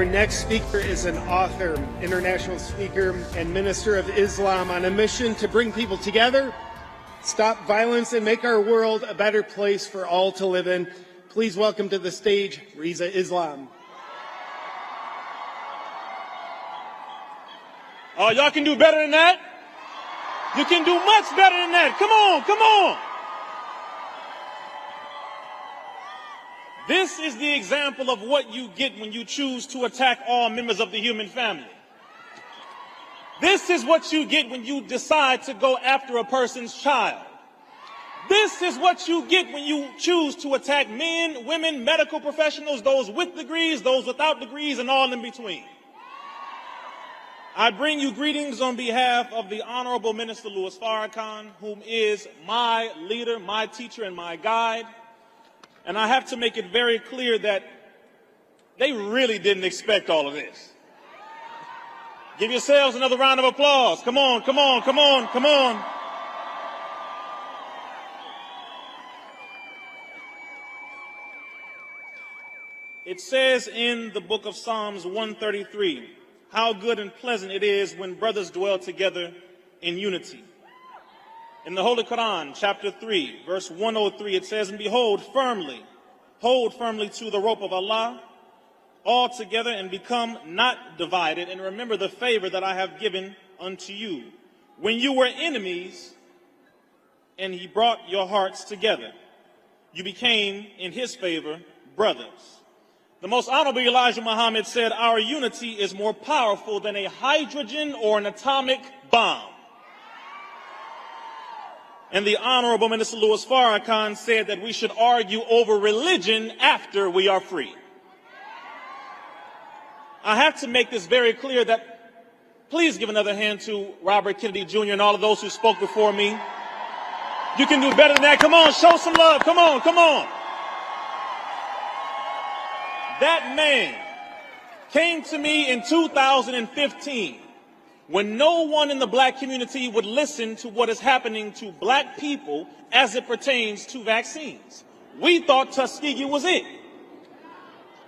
Our next speaker is an author, international speaker, and minister of Islam on a mission to bring people together, stop violence, and make our world a better place for all to live in. Please welcome to the stage, Rizza Islam. Oh, y'all can do better than that? You can do much better than that. Come on, come on. This is the example of what you get when you choose to attack all members of the human family. This is what you get when you decide to go after a person's child. This is what you get when you choose to attack men, women, medical professionals, those with degrees, those without degrees, and all in between. I bring you greetings on behalf of the Honorable Minister Louis Farrakhan, whom is my leader, my teacher, and my guide. And I have to make it very clear that they really didn't expect all of this. Give yourselves another round of applause. Come on, come on, come on, come on. It says in the book of Psalms 133, how good and pleasant it is when brothers dwell together in unity. In the Holy Quran, chapter 3, verse 103, it says, and behold, hold firmly to the rope of Allah, all together, and become not divided, and remember the favor that I have given unto you. When you were enemies, and he brought your hearts together, you became, in his favor, brothers. The most honorable Elijah Muhammad said, our unity is more powerful than a hydrogen or an atomic bomb. And the Honorable Minister Louis Farrakhan said that we should argue over religion after we are free. I have to make this very clear that please give another hand to Robert Kennedy Jr. and all of those who spoke before me. You can do better than that. Come on, show some love. Come on, come on. That man came to me in 2015 when no one in the black community would listen to what is happening to black people as it pertains to vaccines. We thought Tuskegee was it.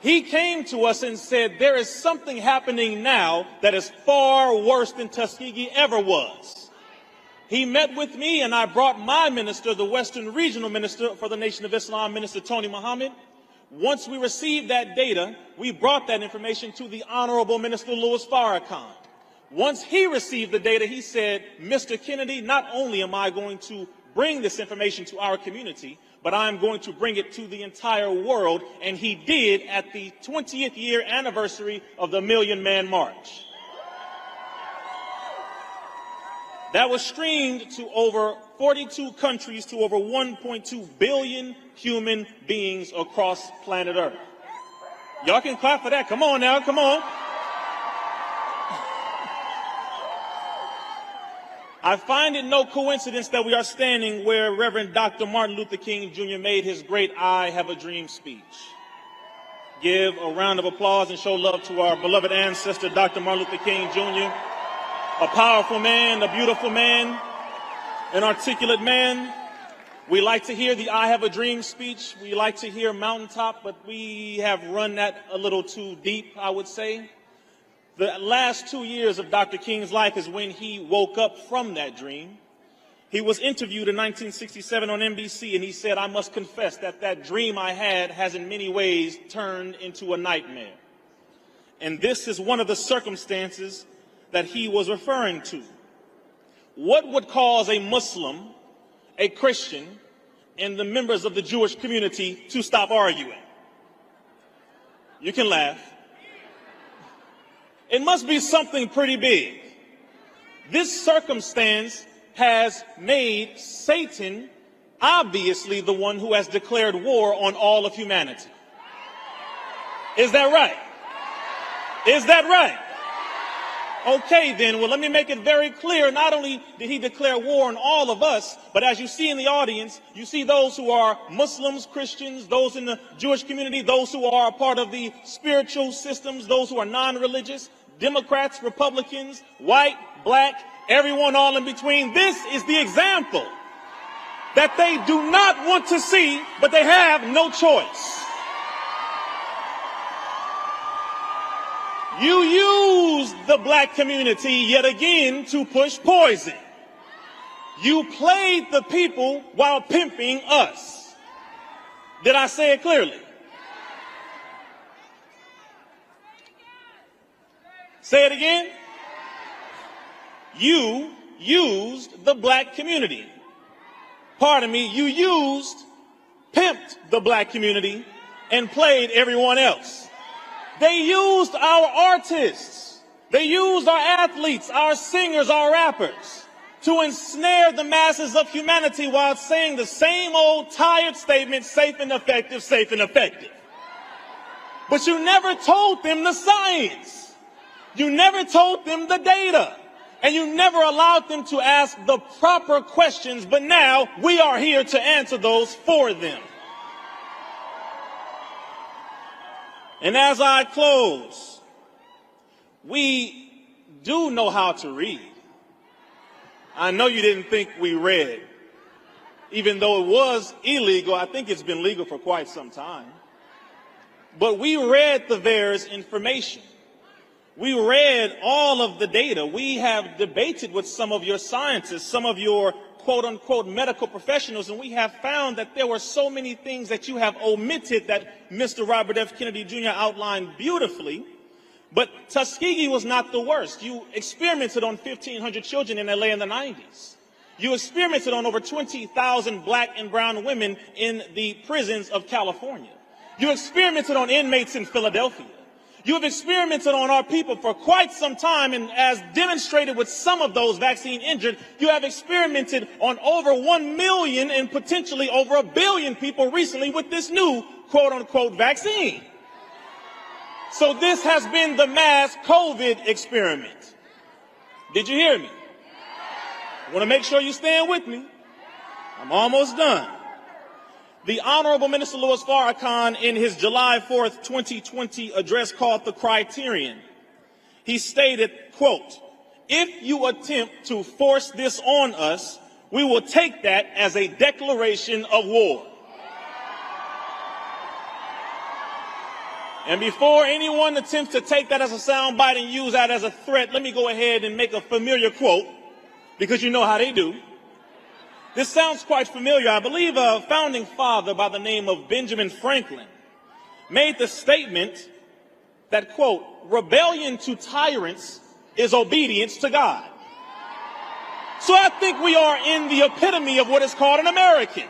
He came to us and said, there is something happening now that is far worse than Tuskegee ever was. He met with me and I brought my minister, the Western Regional Minister for the Nation of Islam, Minister Tony Muhammad. Once we received that data, we brought that information to the Honorable Minister Louis Farrakhan. Once he received the data, he said, Mr. Kennedy, not only am I going to bring this information to our community, but I'm going to bring it to the entire world. And he did at the 20th year anniversary of the Million Man March. That was streamed to over 42 countries to over 1.2 billion human beings across planet Earth. Y'all can clap for that. Come on now, come on. I find it no coincidence that we are standing where Reverend Dr. Martin Luther King Jr. made his great I Have a Dream speech. Give a round of applause and show love to our beloved ancestor, Dr. Martin Luther King Jr., a powerful man, a beautiful man, an articulate man. We like to hear the I Have a Dream speech. We like to hear Mountaintop, but we have run that a little too deep, I would say. The last 2 years of Dr. King's life is when he woke up from that dream. He was interviewed in 1967 on NBC, and he said, I must confess that that dream I had has in many ways turned into a nightmare. And this is one of the circumstances that he was referring to. What would cause a Muslim, a Christian, and the members of the Jewish community to stop arguing? You can laugh. It must be something pretty big. This circumstance has made Satan obviously the one who has declared war on all of humanity. Is that right? Is that right? Okay, then, well, let me make it very clear. Not only did he declare war on all of us, but as you see in the audience, you see those who are Muslims, Christians, those in the Jewish community, those who are a part of the spiritual systems, those who are non-religious, Democrats, Republicans, white, black, everyone all in between. This is the example that they do not want to see, but they have no choice. You used the black community yet again to push poison. You played the people while pimping us. Did I say it clearly? Say it again. You used the black community. Pardon me, you pimped the black community and played everyone else. They used our artists. They used our athletes, our singers, our rappers to ensnare the masses of humanity while saying the same old tired statement, safe and effective, safe and effective. But you never told them the science. You never told them the data. And you never allowed them to ask the proper questions, but now we are here to answer those for them. And as I close, we do know how to read. I know you didn't think we read. Even though it was illegal, I think it's been legal for quite some time. But we read the VAERS information. We read all of the data. We have debated with some of your scientists, some of your quote-unquote medical professionals, and we have found that there were so many things that you have omitted that Mr. Robert F. Kennedy Jr. outlined beautifully. But Tuskegee was not the worst. You experimented on 1,500 children in LA in the 90s. You experimented on over 20,000 black and brown women in the prisons of California. You experimented on inmates in Philadelphia. You have experimented on our people for quite some time, and as demonstrated with some of those vaccine injured, you have experimented on over 1 million and potentially over 1 billion people recently with this new quote-unquote vaccine. So this has been the mass COVID experiment. Did you hear me? I want to make sure you stand with me. I'm almost done. The Honorable Minister Louis Farrakhan, in his July 4th, 2020 address called The Criterion, he stated, quote, "If you attempt to force this on us, we will take that as a declaration of war." And before anyone attempts to take that as a soundbite and use that as a threat, let me go ahead and make a familiar quote, because you know how they do. This sounds quite familiar. I believe a founding father by the name of Benjamin Franklin made the statement that, quote, "Rebellion to tyrants is obedience to God." So I think we are in the epitome of what is called an American.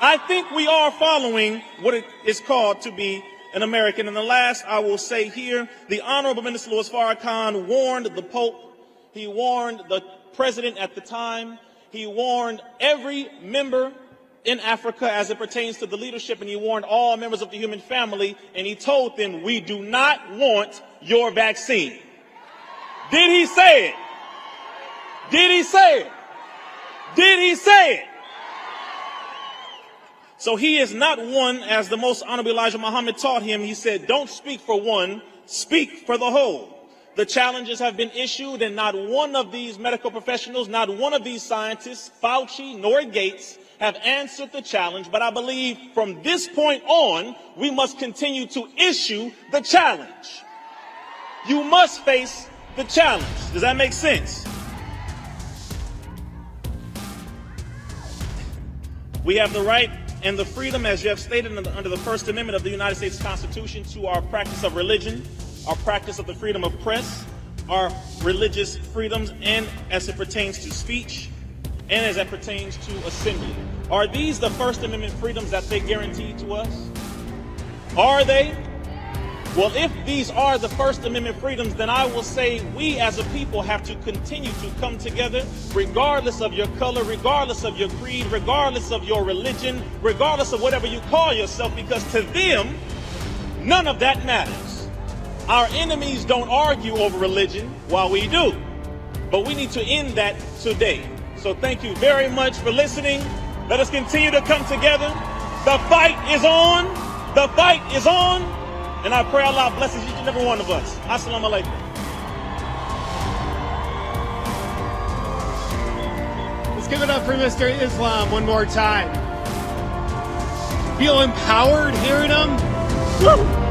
I think we are following what it is called to be an American. And the last I will say here, the Honorable Minister Louis Farrakhan warned the Pope. He warned the president at the time. He warned every member in Africa as it pertains to the leadership, and he warned all members of the human family, and he told them, we do not want your vaccine. Did he say it? Did he say it? Did he say it? So he is not one, as the most honorable Elijah Muhammad taught him. He said, don't speak for one, speak for the whole. The challenges have been issued, and not one of these medical professionals, not one of these scientists, Fauci nor Gates, have answered the challenge. But I believe from this point on, we must continue to issue the challenge. You must face the challenge. Does that make sense? We have the right and the freedom, as you have stated under the First Amendment of the United States Constitution, to our practice of religion, our practice of the freedom of press, our religious freedoms, and as it pertains to speech, and as it pertains to assembly. Are these the First Amendment freedoms that they guarantee to us? Are they? Well, if these are the First Amendment freedoms, then I will say we as a people have to continue to come together, regardless of your color, regardless of your creed, regardless of your religion, regardless of whatever you call yourself, because to them, none of that matters. Our enemies don't argue over religion, while we do. But we need to end that today. So thank you very much for listening. Let us continue to come together. The fight is on. The fight is on. And I pray Allah blesses each and every one of us. Assalamu alaikum. Let's give it up for Mr. Islam one more time. Feel empowered hearing him? Woo!